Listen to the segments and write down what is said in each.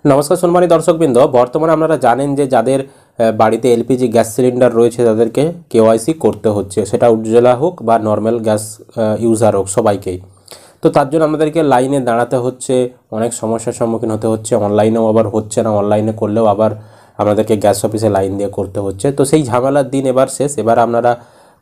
নমস্কার সম্মানিত দর্শকবৃন্দ, বর্তমানে আপনারা জানেন যে যাদের বাড়িতে এলপিজি গ্যাস সিলিন্ডার রয়েছে তাদেরকে কেওয়াইসি করতে হচ্ছে, সেটা উজ্জ্বলা হোক বা নর্মাল গ্যাস ইউজার হোক, সবাইকেই। তো তার জন্য আমাদেরকে লাইনে দাঁড়াতে হচ্ছে, অনেক সমস্যার সম্মুখীন হতে হচ্ছে, অনলাইনেও আবার হচ্ছে না, অনলাইনে করলেও আবার আমাদেরকে গ্যাস অফিসে লাইন দিয়ে করতে হচ্ছে। তো সেই ঝামেলার দিন এবার শেষ। এবার আপনারা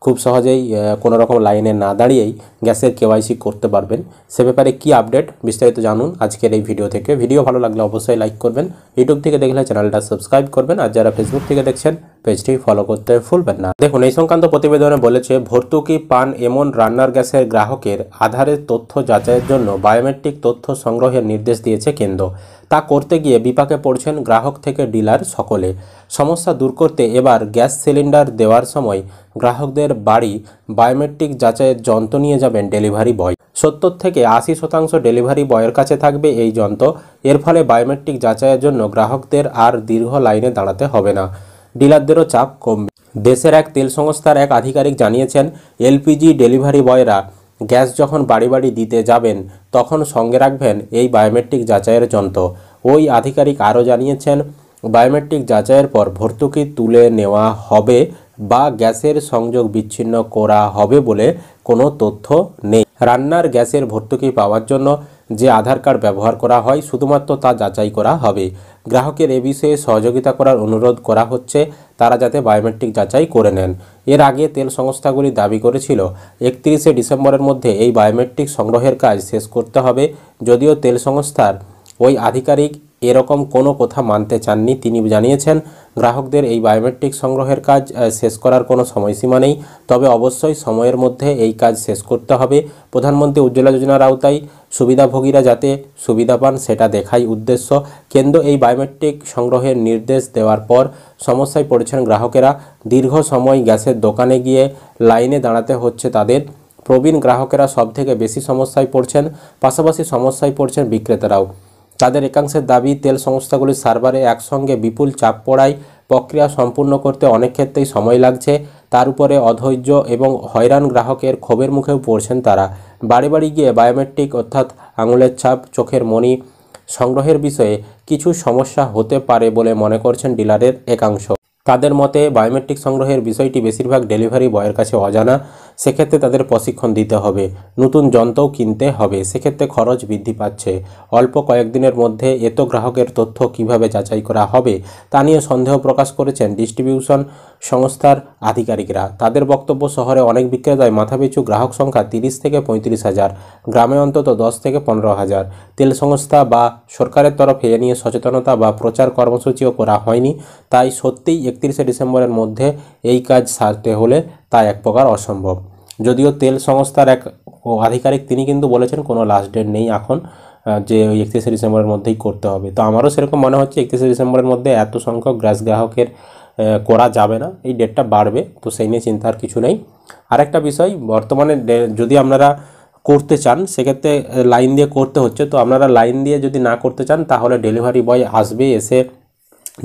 খুব সহজেই কোনো রকম লাইনে না দাঁড়িয়েই গ্যাসের কেওয়াইসি করতে পারবেন। সে ব্যাপারে কি আপডেট বিস্তারিত জানুন আজকের এই ভিডিও থেকে। ভিডিও ভালো লাগলে অবশ্যই লাইক করবেন, ইউটিউব থেকে দেখলে চ্যানেলটা সাবস্ক্রাইব করবেন, আর যারা ফেসবুক থেকে দেখছেন পেজটি ফলো করতে ভুলবেন না। দেখুন, এই সংক্রান্ত প্রতিবেদনে বলেছে, ভর্তুকি পান এমন রান্নার গ্যাসের গ্রাহকের আধারের তথ্য যাচাইয়ের জন্য বায়োমেট্রিক তথ্য সংগ্রহের নির্দেশ দিয়েছে কেন্দ্র। তা করতে গিয়ে বিপাকে পড়ছেন গ্রাহক থেকে ডিলার সকলে। সমস্যা দূর করতে এবার গ্যাস সিলিন্ডার দেওয়ার সময় গ্রাহকদের বাড়ি বায়োমেট্রিক যাচাইয়ের যন্ত্র নিয়ে যাবেন ডেলিভারি বয়। 70 থেকে 80% ডেলিভারি বয়ের কাছে থাকবে এই যন্ত্র। এর ফলে বায়োমেট্রিক যাচাইয়ের জন্য গ্রাহকদের আর দীর্ঘ লাইনে দাঁড়াতে হবে না, ডিলারদেরও চাপ কমবে। দেশের এক তেল সংস্থার এক আধিকারিক জানিয়েছেন, এলপিজি ডেলিভারি বয়রা গ্যাস যখন বাড়ি বাড়ি দিতে যাবেন তখন সঙ্গে রাখবেন এই বায়োমেট্রিক যাচাইয়ের যন্ত্র। ওই আধিকারিক আরও জানিয়েছেন, বায়োমেট্রিক যাচাইয়ের পর ভর্তুকি তুলে নেওয়া হবে বা গ্যাসের সংযোগ বিচ্ছিন্ন করা হবে বলে কোনো তথ্য নেই। রান্নার গ্যাসের ভর্তুকি পাওয়ার জন্য যে আধার কার্ড ব্যবহার করা হয় শুধুমাত্র তা যাচাই করা হবে। গ্রাহকের এ বিষয়ে সহযোগিতা করার অনুরোধ করা হচ্ছে, তারা যাতে বায়োমেট্রিক যাচাই করে নেন। এর আগে তেল সংস্থাগুলি দাবি করেছিল 31শে ডিসেম্বরের মধ্যে এই বায়োমেট্রিক সংগ্রহের কাজ শেষ করতে হবে। যদিও তেল সংস্থার ওই আধিকারিক এরকম কোনো কথা মানতে চাননি। তিনি জানিয়েছেন, গ্রাহকদের এই বায়োমেট্রিক সংগ্রহের কাজ শেষ করার কোনো সময়সীমা নেই, তবে অবশ্যই সময়ের মধ্যে এই কাজ শেষ করতে হবে। প্রধানমন্ত্রী উজ্জ্বলা যোজনার আওতায় সুবিধাভোগীরা যাতে সুবিধা পান সেটা দেখাই উদ্দেশ্য। কেন্দ্র এই বায়োমেট্রিক সংগ্রহের নির্দেশ দেওয়ার পর সমস্যায় পড়েছেন গ্রাহকেরা। দীর্ঘ সময় গ্যাসের দোকানে গিয়ে লাইনে দাঁড়াতে হচ্ছে তাদের। প্রবীণ গ্রাহকেরা সবথেকে বেশি সমস্যায় পড়ছেন, পাশাপাশি সমস্যায় পড়ছেন বিক্রেতারাও। তাদের একাংশের দাবি, তেল সংস্থাগুলির সার্ভারে একসঙ্গে বিপুল চাপ পড়ায় প্রক্রিয়া সম্পূর্ণ করতে অনেক ক্ষেত্রেই সময় লাগছে। তার উপরে অধৈর্য এবং হয়রান গ্রাহকের ক্ষোভের মুখেও পড়ছেন তারা। বাড়ি বাড়ি গিয়ে বায়োমেট্রিক অর্থাৎ আঙুলের ছাপ, চোখের মণি সংগ্রহের বিষয়ে কিছু সমস্যা হতে পারে বলে মনে করছেন ডিলারের একাংশ। তাদের মতে, বায়োমেট্রিক সংগ্রহের বিষয়টি বেশিরভাগ ডেলিভারি বয়ের কাছে অজানা। সেক্ষেত্রে তাদের প্রশিক্ষণ দিতে হবে, নতুন যন্ত্রও কিনতে হবে, সেক্ষেত্রে খরচ বৃদ্ধি পাচ্ছে। অল্প কয়েকদিনের মধ্যে এত গ্রাহকের তথ্য কিভাবে যাচাই করা হবে তা নিয়ে সন্দেহ প্রকাশ করেছেন ডিস্ট্রিবিউশন সংস্থার আধিকারিকরা। তাদের বক্তব্য, শহরে অনেক বিক্রেতায় মাথাপিছু গ্রাহক সংখ্যা 30 থেকে 35,000, গ্রামে অন্তত 10 থেকে 15,000। তেল সংস্থা বা সরকারের তরফে এ নিয়ে সচেতনতা বা প্রচার কর্মসূচিও করা হয়নি। তাই সত্যিই 31শে ডিসেম্বরের মধ্যে এই কাজ সারতে হলে তা এক প্রকার অসম্ভব। যদিও তেল সংস্থার এক আধিকারিক তিনি কিন্তু বলেছেন কোনো লাস্ট ডেট নেই এখন, যে ওই 31শে ডিসেম্বরের মধ্যেই করতে হবে। তো আমারও সেরকম মনে হচ্ছে 31শে ডিসেম্বরের মধ্যে এত সংখ্যক গ্যাস গ্রাহকের করা যাবে না, এই ডেটটা বাড়বে। তো সেই নিয়ে চিন্তার কিছু নেই। আরেকটা বিষয়, বর্তমানে যদি আপনারা করতে চান সেক্ষেত্রে লাইন দিয়ে করতে হচ্ছে। তো আপনারা লাইন দিয়ে যদি না করতে চান তাহলে ডেলিভারি বয় আসবে, এসে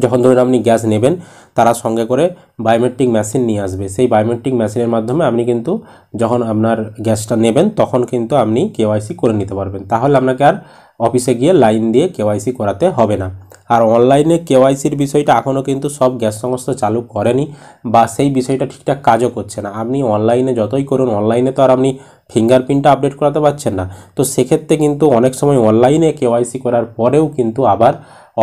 যখন ধরুন আপনি গ্যাস নেবেন তারা সঙ্গে করে বায়োমেট্রিক মেশিন নিয়ে আসবে। সেই বায়োমেট্রিক মেশিনের মাধ্যমে আপনি কিন্তু যখন আপনার গ্যাসটা নেবেন তখন কিন্তু আপনি কেওয়াইসি করে নিতে পারবেন। তাহলে আপনাকে আর অফিসে গিয়ে লাইন দিয়ে কেওয়াইসি করাতে হবে না। আর অনলাইনে কেওয়াইসির বিষয়টা এখনও কিন্তু সব গ্যাস সংস্থা চালু করেনি, বা সেই বিষয়টা ঠিকঠাক কাজও করছে না। আপনি অনলাইনে যতই করুন, অনলাইনে তো আর আপনি ফিঙ্গারপ্রিন্টটা আপডেট করাতে পারছেন না। তো সেক্ষেত্রে কিন্তু অনেক সময় অনলাইনে কেওয়াইসি করার পরেও কিন্তু আবার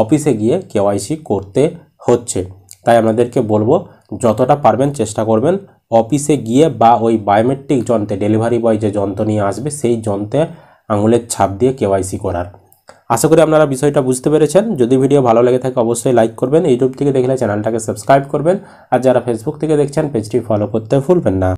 অফিসে গিয়ে কেওয়াইসি করতে হচ্ছে। তাই আপনাদেরকে বলবো, যতটা পারবেন চেষ্টা করবেন অফিসে গিয়ে বা ওই বায়োমেট্রিক যন্ত্রে, ডেলিভারি বয় যে যন্ত্র নিয়ে আসবে সেই যন্ত্রে আঙুলের ছাপ দিয়ে কেওয়াইসি করার। আশা করি আপনারা বিষয়টা বুঝতে পেরেছেন। যদি ভিডিও ভালো লেগে থাকে অবশ্যই লাইক করবেন, ইউটিউব থেকে দেখলে চ্যানেলটাকে সাবস্ক্রাইব করবেন, আর যারা ফেসবুক থেকে দেখছেন পেজটি ফলো করতে ভুলবেন না।